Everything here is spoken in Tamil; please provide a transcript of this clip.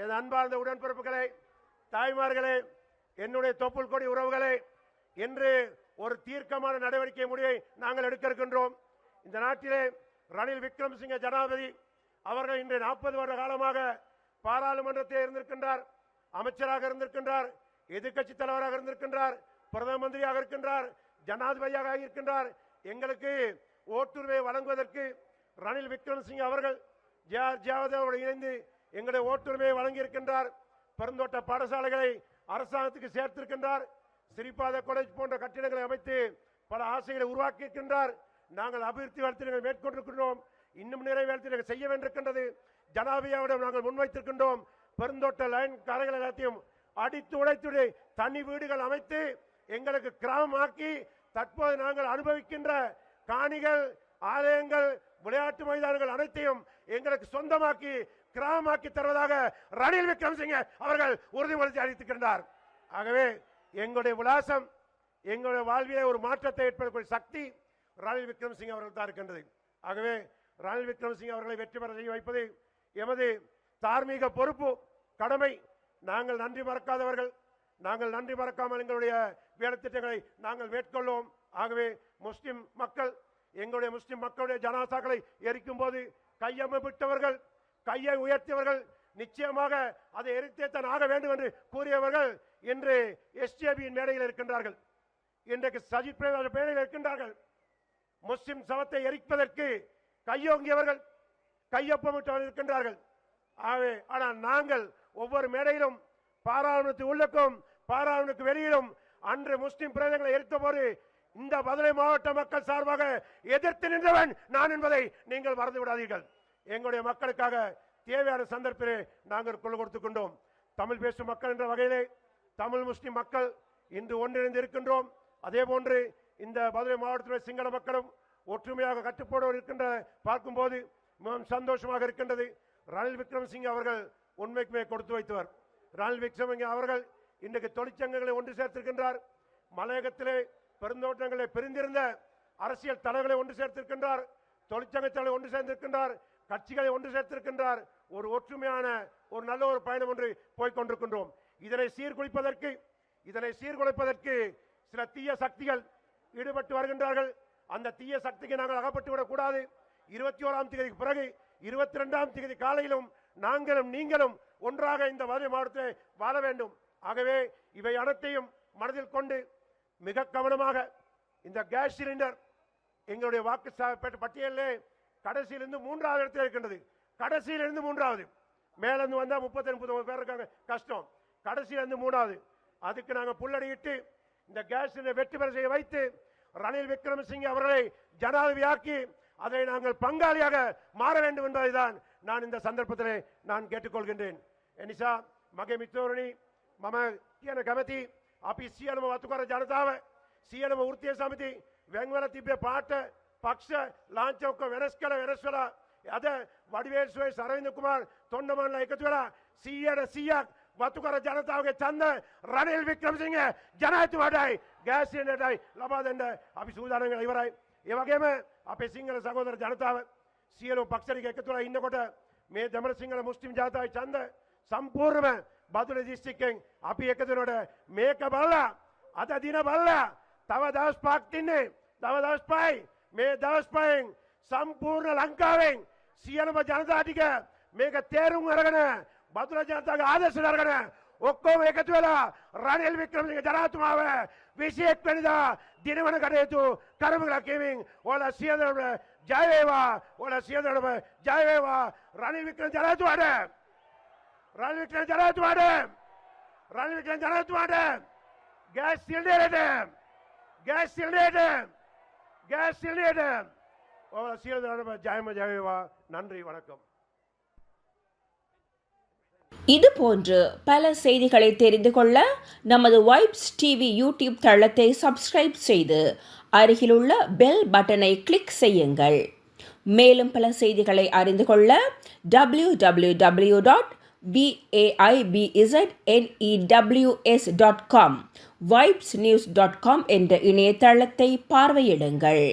என் அன்பார்ந்த உடன்பிறப்புகளே, தாய்மார்களே, என்னுடைய தொப்புள் கொடி உறவுகளே, என்று ஒரு தீர்க்கமான நடவடிக்கை முடிவை நாங்கள் எடுக்க இருக்கின்றோம். இந்த நாட்டிலே ரணில் விக்ரமசிங்க ஜனாதிபதி அவர்கள் இன்று 40 வருட காலமாக பாராளுமன்றத்தில் இருந்திருக்கின்றார், அமைச்சராக இருந்திருக்கின்றார், எதிர்கட்சி தலைவராக இருந்திருக்கின்றார், பிரதம மந்திரியாக இருக்கின்றார், ஜனாதிபதியாக இருக்கின்றார். எங்களுக்கு ஓட்டுரிமை வழங்குவதற்கு ரணில் விக்ரமசிங்க அவர்கள் ஜாவதோடு இணைந்து எங்களுடைய ஓட்டுரிமையை வழங்கி இருக்கின்றார். பெருந்தோட்ட பாடசாலைகளை அரசாங்கத்துக்கு சேர்த்திருக்கின்றார். சிறிபாத காலேஜ் போன்ற கட்டிடங்களை அமைத்து பல ஆசைகளை உருவாக்கி இருக்கின்றார். நாங்கள் அபிவிருத்தி வளர்ச்சிகளை மேற்கொண்டிருக்கின்றோம். இன்னும் நிறைவேற்றி செய்ய வேண்டியிருக்கின்றது. ஜனாதிபதியிடம் நாங்கள் முன்வைத்திருக்கின்றோம். பெருந்தோட்ட லைன் கரைகள் எல்லாத்தையும் அடித்து உடைத்து தனி வீடுகள் அமைத்து எங்களுக்கு கிராமமாக்கி தற்போது நாங்கள் அனுபவிக்கின்ற காணிகள், ஆலயங்கள், விளையாட்டு மைதானங்கள் அனைத்தையும் எங்களுக்கு சொந்தமாக்கி கிராமமாக்கி தருவதாக ரணில் விக்ரமசிங்க அவர்கள் உறுதிமொழி அளித்திருக்கின்றார். ஆகவே எங்களுடைய விலாசம், எங்களுடைய வாழ்விலே ஒரு மாற்றத்தை ஏற்படுத்தக்கூடிய சக்தி ரணில் விக்ரமசிங்க அவர்கள் தான் இருக்கின்றது. ஆகவே ரணில் விக்ரமசிங்க அவர்களை வெற்றி பெற செய்ய வைப்பது எமது தார்மீக பொறுப்பு, கடமை. நாங்கள் நன்றி மறக்காதவர்கள். நாங்கள் நன்றி மறக்காமல் எங்களுடைய வேலைத்திட்டங்களை நாங்கள் மேற்கொள்வோம். ஆகவே முஸ்லிம் மக்கள், எங்களுடைய முஸ்லிம் மக்களுடைய ஜனாசாக்களை எரிக்கும் போது கையமைப்பிட்டவர்கள், கையை உயர்த்தியவர்கள், நிச்சயமாக அதை எரித்தேத்தான் ஆக வேண்டும் என்று கூறியவர்கள் இன்று எஸ்ஜேபியின் மேடையில் இருக்கின்றார்கள். இன்றைக்கு சஜித் பிரேமதாச மேடையில் இருக்கின்றார்கள். முஸ்லிம் சவத்தை எரிப்பதற்கு கையோங்கியவர்கள், கையொப்பமிட்டவர்கள் இருக்கின்றார்கள். ஆகவே ஆனால் நாங்கள் ஒவ்வொரு மேடையிலும், பாராளுமன்றத்தில் உள்ளக்கும் பாராளுமன்றத்துக்கு வெளியிலும் அன்று முஸ்லிம் பிரதேசங்களை எரித்த போது இந்த மதுரை மாவட்ட மக்கள் சார்பாக எதிர்த்து நின்றவன் நான் என்பதை நீங்கள் மறந்து விடாதீர்கள். எங்களுடைய மக்களுக்காக தேவையான சந்தர்ப்பத்தை நாங்கள் கொண்டு கொடுத்துக் கொண்டோம். தமிழ் பேசும் மக்கள் என்ற வகையிலே தமிழ் முஸ்லிம் மக்கள் இன்று ஒன்றிணைந்து இருக்கின்றோம். அதே போன்று இந்த மதுரை மாவட்டத்தில் சிங்கள மக்களும் ஒற்றுமையாக கட்டுப்பாடு இருக்கின்ற பார்க்கும்போது மிகவும் சந்தோஷமாக இருக்கின்றது. ரணில் விக்ரமசிங்க அவர்கள் உண்மைக்குமே கொடுத்து வைத்தவர். ரணில் விக்ரமசிங்க அவர்கள் இன்றைக்கு தொழிற்சங்கங்களை ஒன்று சேர்த்திருக்கின்றார். மலையகத்திலே பெருந்தோட்டங்களை பிரிந்திருந்த அரசியல் தலைவர்களை ஒன்று சேர்த்திருக்கின்றார். தொழிற்சங்க தலைவரை ஒன்று சேர்ந்திருக்கின்றார். கட்சிகளை ஒன்று சேர்த்திருக்கின்றார். ஒரு ஒற்றுமையான ஒரு நல்ல ஒரு பயணம் ஒன்று போய்கொண்டிருக்கின்றோம். இதனை சீர்குலைப்பதற்கு சில தீய சக்திகள் ஈடுபட்டு வருகின்றார்கள். அந்த தீய சக்திக்கு நாங்கள் அகப்பட்டு விடக்கூடாது. 21ஆம் தேதிக்கு பிறகு 22ஆம் தேதி காலையிலும் நாங்களும் நீங்களும் ஒன்றாக இந்த மதுரை மாவட்டத்தில் வாழ வேண்டும். ஆகவே இவை அனைத்தையும் மனதில் கொண்டு மிக கவனமாக இந்த கேஸ் சிலிண்டர் எங்களுடைய வாக்கு பட்டியலிலே கடைசியிலிருந்து 3வது இடத்தில் இருக்கின்றது. கடைசியிலிருந்து 3வது, மேலிருந்து வந்தால் 30-30 பேர் இருக்காங்க, கஷ்டம். கடைசியிலிருந்து 3வது. அதுக்கு நாங்கள் புல்லடியிட்டு இந்த கேஸ் சிலிண்டர் வெற்றி பெற செய்ய வைத்து ரணில் விக்ரமசிங்க அவர்களை ஜனாதிபதியாக்கி அதை நாங்கள் பங்காளியாக மாற வேண்டும் என்பதை தான் நான் இந்த சந்தர்ப்பத்திலே நான் கேட்டுக்கொள்கின்றேன். එනිසා මගේ මිත්‍රවරුනි, මම කියන කැමැති අපි සියලුම වතුකර ජනතාව, සියලුම වෘත්තීය සමිති, වෙන්වල තිබ්බේ පාට පක්ෂ ලාංඡන ඔක්කොම වෙනස් වෙලා අද වඩිවේල් සුවේ සරවින්ද කුමාර් තොණ්ඩමන්ලා එකතු වෙලා 100% වතුකර ජනතාවගේ ඡන්ද රනිල් වික්‍රමසිංහ ජනාධිපතිතුමාටයි ගෑස් සිලින්ඩරටයි ලබා දෙන්න අපි සූදානම් වෙලා ඉවරයි. ඒ වගේම අපේ සිංහල සහෝදර ජනතාව සියලුම පක්ෂ එකතු වෙලා ඉන්නකොට මේ දෙමළ සිංහල මුස්ලිම් ජනතාවගේ ඡන්ද සම්පූර්ණම බදුල්ල දිස්ත්‍රික්කෙන් අපි එකතු වෙනකොට මේක බලලා අද දින බලලා තව දවස් 5ක් තින්නේ, තව දවස් 5යි. මේ දවස් 5න් සම්පූර්ණ ලංකාවෙන් සියලුම ජනතාව ටික මේක තේරුම් අරගෙන බදුල්ල ජනතාවගේ ආදර්ශ අරගෙන ඔක්කොම එකතු වෙලා රනිල් වික්‍රමසිංහ ජනාධිපතිතුමාව 21 වෙනිදා දිනවන කටයුතු කරමු කියලා කියමින් ඔයාලා සියලුම ජය වේවා, ඔයාලා සියලුම ජය වේවා රනිල් වික්‍රම ජනාධිපතිතුමාට, රනිල් වික්‍රම ජනාධිපතිතුමාට, රනිල් වික්‍රම ජනාධිපතිතුමාට ගෑස් සිලින්ඩරයට, ගෑස් සිලින්ඩරයට, ගෑස් සිලින්ඩරයට ඔයාලා සියලුම ජයම ජය වේවා. நன்றி, வணக்கம். இதுபோன்று பல செய்திகளை தெரிந்து கொள்ள நமது வைப்ஸ் டிவி யூடியூப் தளத்தை சப்ஸ்கிரைப் செய்து அருகிலுள்ள பெல் பட்டனை கிளிக் செய்யுங்கள். மேலும் பல செய்திகளை அறிந்து கொள்ள www.vaibznews.com, vibesnews.com என்ற இணையதளத்தை பார்வையிடுங்கள்.